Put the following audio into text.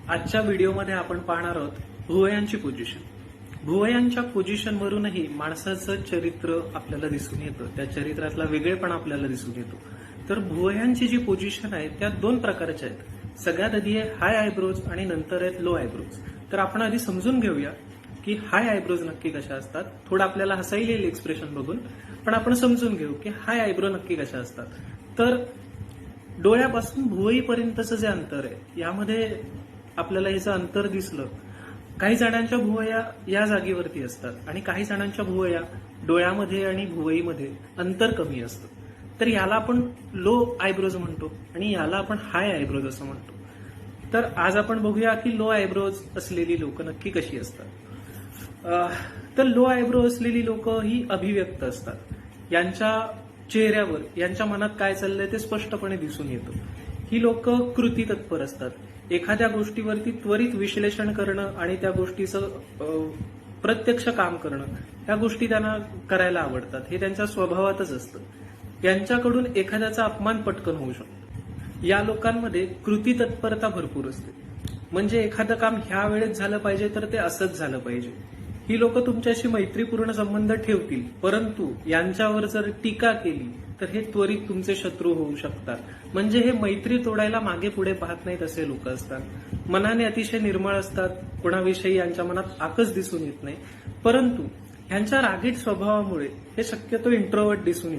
आजच्या व्हिडिओमध्ये आपण पाहणार आहोत भुवयांची पोझिशन. भुवयांच्या पोझिशनवरूनही माणसाचं चरित्र आपल्याला दिसून येतं, त्या चरित्रातला वेगळेपणा आपल्याला दिसून येतो. तर भुवयांची जी पोझिशन आहे त्या दोन प्रकारच्या आहेत. सगळ्यात आधी आहे हाय आयब्रोज आणि नंतर आहेत लो आयब्रोज. तर आपण आधी समजून घेऊया की हाय आयब्रोज नक्की कशा असतात. थोडं आपल्याला हसायला येईल एक्सप्रेशन बघून, पण आपण समजून घेऊ की हाय आयब्रो नक्की कशा असतात. तर डोळ्यापासून भुवईपर्यंतचं जे अंतर आहे यामध्ये आपल्याला याचं अंतर दिसलं. काही जणांच्या भुवया या जागेवरती असतात आणि काही जणांच्या भुवया डोळ्यामध्ये आणि भुवईमध्ये अंतर कमी असतं. तर याला आपण लो आयब्रोज म्हणतो आणि याला आपण हाय आयब्रोज असं म्हणतो. तर आज आपण बघूया की लो आयब्रोज असलेली लोक नक्की कशी असतात. तर लो आयब्रो असलेली लोक ही अभिव्यक्त असतात. यांच्या चेहऱ्यावर यांच्या मनात काय चाललंय ते स्पष्टपणे दिसून येतं. ही लोक कृती तत्पर असतात. एखाद्या गोष्टीवरती त्वरित विश्लेषण करणं आणि त्या गोष्टीचं प्रत्यक्ष काम करणं या गोष्टी त्यांना करायला आवडतात. हे त्यांच्या स्वभावातच असतं. यांच्याकडून एखाद्याचा अपमान पटकन होऊ शकतो. या लोकांमध्ये कृती तत्परता भरपूर असते. म्हणजे एखादं काम ह्या वेळेत झालं पाहिजे तर ते असंच झालं पाहिजे. ही लोक तुमच्याशी मैत्रीपूर्ण संबंध ठेवतील, परंतु यांच्यावर जर टीका केली तर हे त्वरित तुमचे शत्रू होऊ शकतात. म्हणजे हे मैत्री तोडायला मागे पुढे पाहत नाहीत असे लोक असतात. मनाने अतिशय निर्मळ असतात. कोणाविषयी यांच्या मनात आकच दिसून येत नाही, परंतु ह्यांच्या रागीट स्वभावामुळे हे शक्यतो इंट्रोवर्ट दिसून येतात.